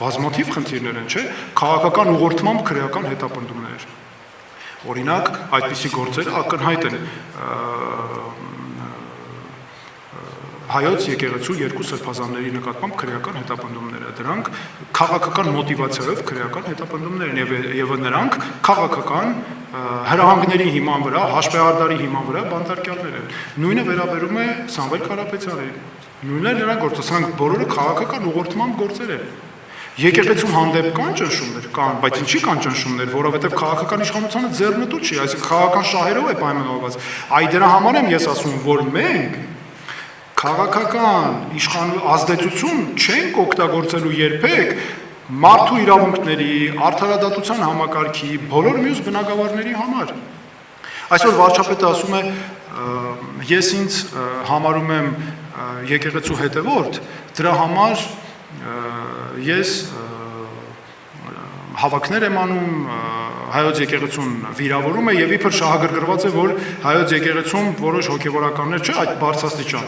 Բազմաթիվ խնդիրներ են, չէ՞, քաղաքական ուղղորդմամբ քրեական հետապնդումներ։ Օրինակ, այդպիսի գործերը ակնհայտ են հայոց եկեղեցու երկու սրբազանների նկատմամբ քրեական հետապնդումները, դրանք քաղաքական մոտիվացիայով քրեական հետապնդումներ են եւ նրանք քաղաքական հրահանգների հիման վրա, հաշվեհարդարի հիման վրա բանտարկյալներ են։ Նույնը վերաբերում է Սամվել Կարապետյանին։ Նույնն է նրա գործը, սրանք բոլորը քաղաքական ուղղորդմամբ գործեր են։ Եկեղեցու հանդեպ կան ճնշումներ, կան, բայց ինչի կան ճնշումներ, որովհետև քաղաքական իշխանությունը ձեռնտու չի, այսինքն քաղաքական շահերով է պայմանավորված։ Այ դրա համար եմ ես ասում, որ մենք քաղաքական ազդեցություն չենք օգտագործելու երբեք մարդու իրավունքների, արդարադատության համակարգի, բոլոր մյուս բնագավառների համար։ Այսօր վարչապետը ասում է, ես ինձ համարում եմ եկեղեցու հետևորդ, դրա համար ես հավաքներ եմ անում, հայոց եկեղեցուն վիրավորում է եւ իբր շահագրգռված է, որ հայոց եկեղեցում որոշ հոգեվորականներ չէ, այդ բարձրաստիճան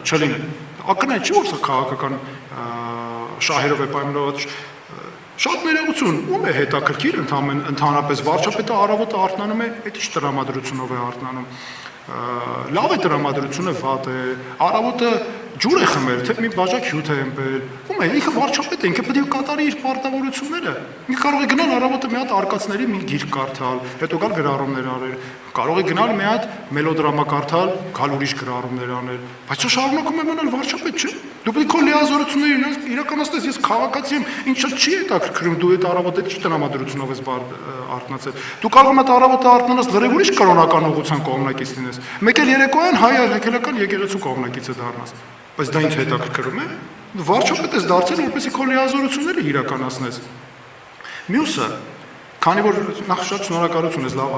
չլինեն։ Ակնհայտ չի, որ սա քաղաքական շահերով է պայմանավորված։ Շատ ներողություն, ում է հետաքրքիր ընդհանրապես վարչապետը առավոտը արթնանում է, այդ ինչ տրամադրությունով է արթնանում։ Լավ է տրամադրությունը, վատ է, առավոտը ջուր է խմել, թե մի բաժակ հյութ է ըմպել։ Ում է, ինքը վարչապետ է, ինքը պետք է կատարի իր պարտավորությունները։ Ինքը կարող է գնալ առավոտը մի հատ արկածների մի գիրք կարդալ, հետո գալ գրառումներ արել, կարող է գնալ մի հատ մելոդրամա կարդալ, գալ ուրիշ գրառումներ անել, բայց շարունակում է մնալ վարչապետ, չէ՞։ Դու պետք է քո լիազորությունները իրականացնես, ես քաղաքացի եմ, ինչը չի հետաքրքրում, դու այդ առավոտը ինչ տրամադրությունով ես արթնացել։ Դու կարող ես առավոտը արթնանաս լրիվ ուրիշ կրոնական ուղղության կողմնակից լինես։ Մեկ էլ երեկոյան հայ արգելական եկեղեցու կողմնակիցը դառնաս։ Բայց դա ինձ հետաքրքրում է։ Վարչապետ ես դարձել, որպեսզի քո լիազորությունները իրականացնես։ Մյուսը, քանի որ նախ շատ շնորհակալություն ես լավ